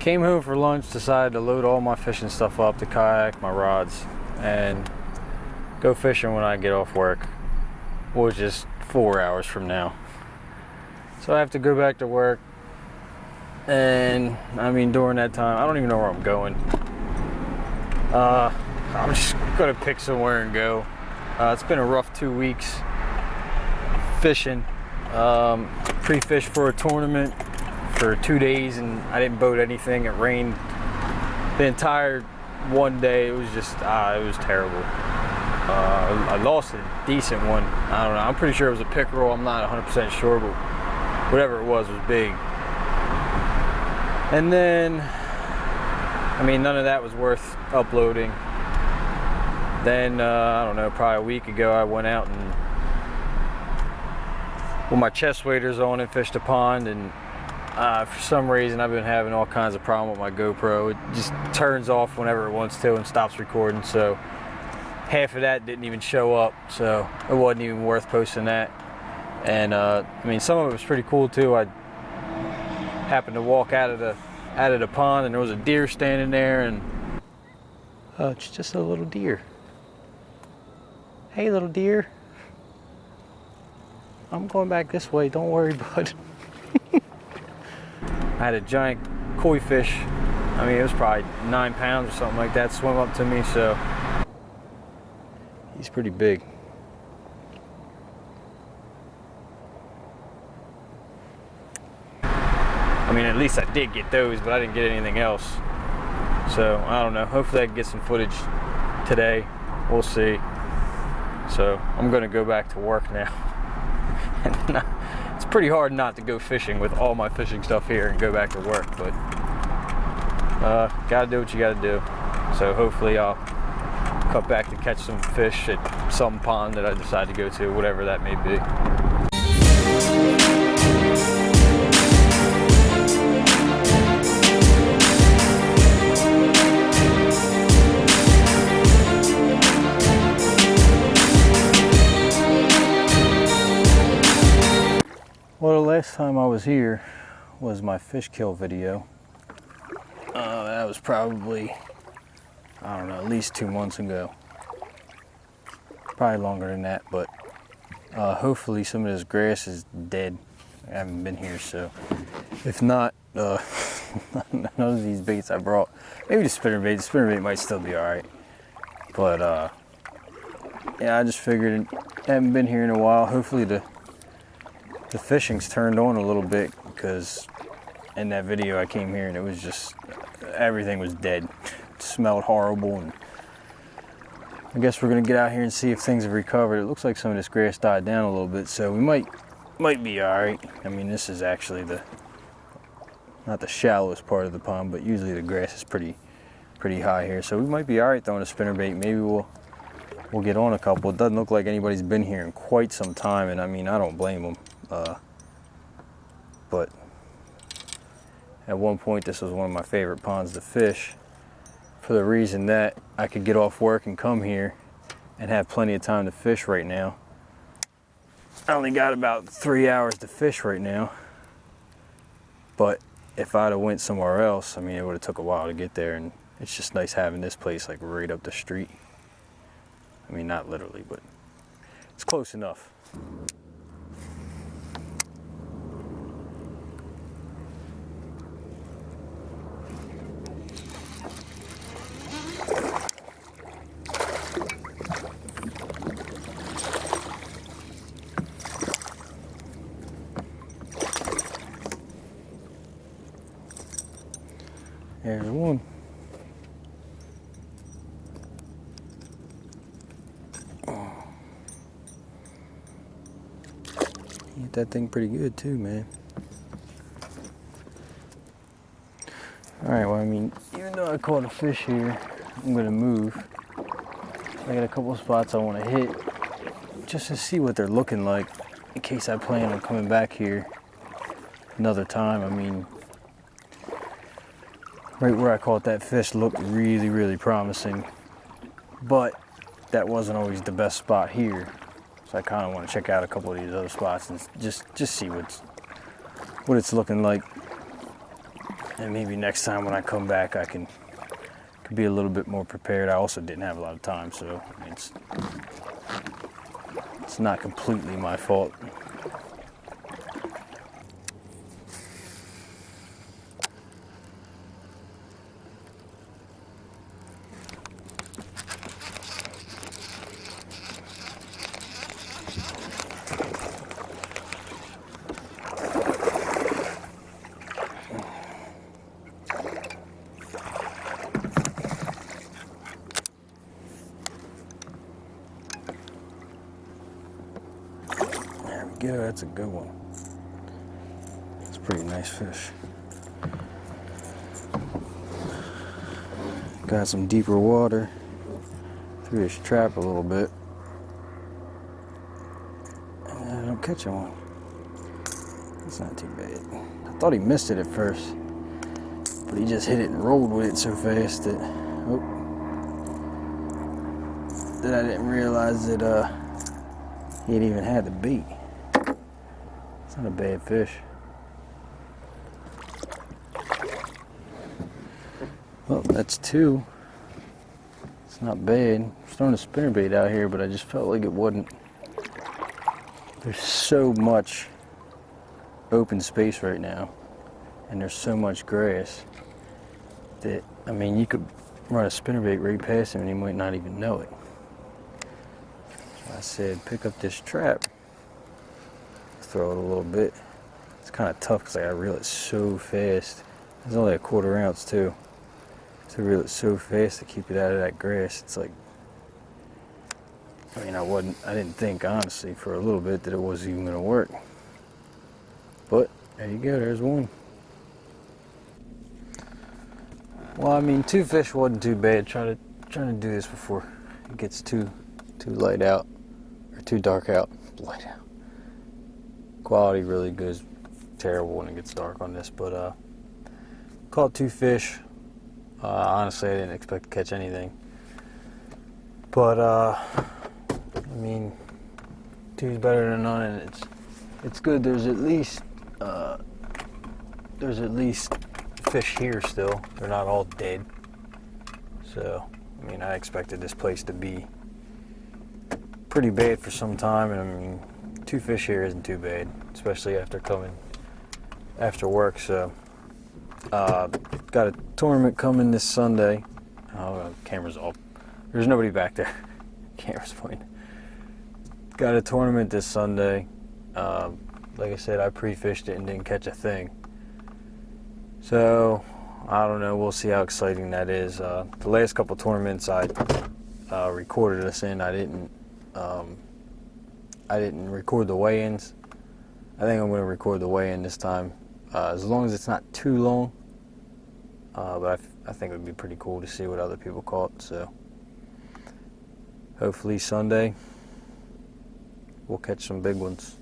Came home for lunch, decided to load all my fishing stuff up, the kayak, my rods, and go fishing when I get off work, which is 4 hours from now. So I have to go back to work, and I mean during that time, I don't even know where I'm going. I'm just gonna pick somewhere and go. It's been a rough 2 weeks fishing. Pre-fished for a tournament for 2 days and I didn't boat anything. It rained the entire one day. It was just, it was terrible. I lost a decent one. I don't know, I'm pretty sure it was a pickerel. I'm not 100% sure, but whatever it was big. And then, I mean, none of that was worth uploading. Then, I don't know, probably a week ago, I went out and with my chest waders on and fished a pond, and for some reason I've been having all kinds of problems with my GoPro. It just turns off whenever it wants to and stops recording, so half of that didn't even show up, so it wasn't even worth posting that. And I mean, some of it was pretty cool too. I happened to walk out of the pond and there was a deer standing there, and it's just a little deer. Hey little deer. I'm going back this way, don't worry, bud. I had a giant koi fish. I mean, it was probably 9 pounds or something like that, swim up to me, so he's pretty big. I mean, at least I did get those, but I didn't get anything else. So, I don't know. Hopefully I can get some footage today. We'll see. So, I'm going to go back to work now. It's pretty hard not to go fishing with all my fishing stuff here and go back to work, but gotta do what you gotta do. So hopefully I'll cut back to catch some fish at some pond that I decide to go to, whatever that may be. Well, the last time I was here was my fish kill video. That was probably, I don't know, at least 2 months ago. Probably longer than that, but hopefully some of this grass is dead. I haven't been here, so if not, none of these baits I brought, maybe the spinnerbait might still be all right. But yeah, I just figured I haven't been here in a while. Hopefully the fishing's turned on a little bit, because in that video I came here and it was just, everything was dead. It smelled horrible, and I guess we're gonna get out here and see if things have recovered. It looks like some of this grass died down a little bit, so we might be all right. I mean, this is actually not the shallowest part of the pond, but usually the grass is pretty high here, so we might be all right throwing a spinnerbait. Maybe we'll get on a couple. It doesn't look like anybody's been here in quite some time, and I mean, I don't blame them. But at one point this was one of my favorite ponds to fish, for the reason that I could get off work and come here and have plenty of time to fish right now. I only got about 3 hours to fish right now, but if I'd have went somewhere else, I mean, it would have took a while to get there, and it's just nice having this place like right up the street. I mean, not literally, but it's close enough. There's one. Hit that thing pretty good too, man. Alright, well, I mean, even though I caught a fish here, I'm gonna move. I got a couple of spots I want to hit just to see what they're looking like, in case I plan on coming back here another time. I mean, right where I caught that fish looked really promising, but that wasn't always the best spot here. So I kind of want to check out a couple of these other spots and just see what it's looking like. And maybe next time when I come back, I could be a little bit more prepared. I also didn't have a lot of time, so it's not completely my fault. Yeah, that's a good one. It's a pretty nice fish. Got some deeper water. Threw his trap a little bit. And I don't catch one. It's not too bad. I thought he missed it at first, but he just hit it and rolled with it so fast that I didn't realize that he had even had the bait. It's not a bad fish. Well, that's two. It's not bad. I'm throwing a spinnerbait out here, but I just felt like it wasn't. There's so much open space right now, and there's so much grass that, I mean, you could run a spinnerbait right past him and he might not even know it. So I said, pick up this trap. Throw it a little bit. It's kind of tough because I gotta reel it so fast. It's only a 1/4 ounce too. To reel it so fast to keep it out of that grass, it's like, I mean, I didn't think honestly for a little bit that it was even gonna work. But there you go, there's one. Well, I mean, 2 fish wasn't too bad. Trying to do this before it gets too light out or too dark out. Light out. Quality really good is terrible when it gets dark on this, but caught 2 fish. Honestly, I didn't expect to catch anything, but I mean, 2's better than none, and it's good. There's at least fish here still. They're not all dead. So I mean, I expected this place to be pretty bad for some time, and I mean, 2 fish here isn't too bad, especially after coming after work. So got a tournament coming this Sunday. Oh, camera's off. There's nobody back there. Camera's pointing. Got a tournament this Sunday. Like I said, I pre-fished it and didn't catch a thing. So I don't know. We'll see how exciting that is. The last couple tournaments I recorded us in. I didn't record the weigh-ins. I think I'm going to record the weigh-in this time, as long as it's not too long. But I think it would be pretty cool to see what other people caught. So hopefully Sunday we'll catch some big ones.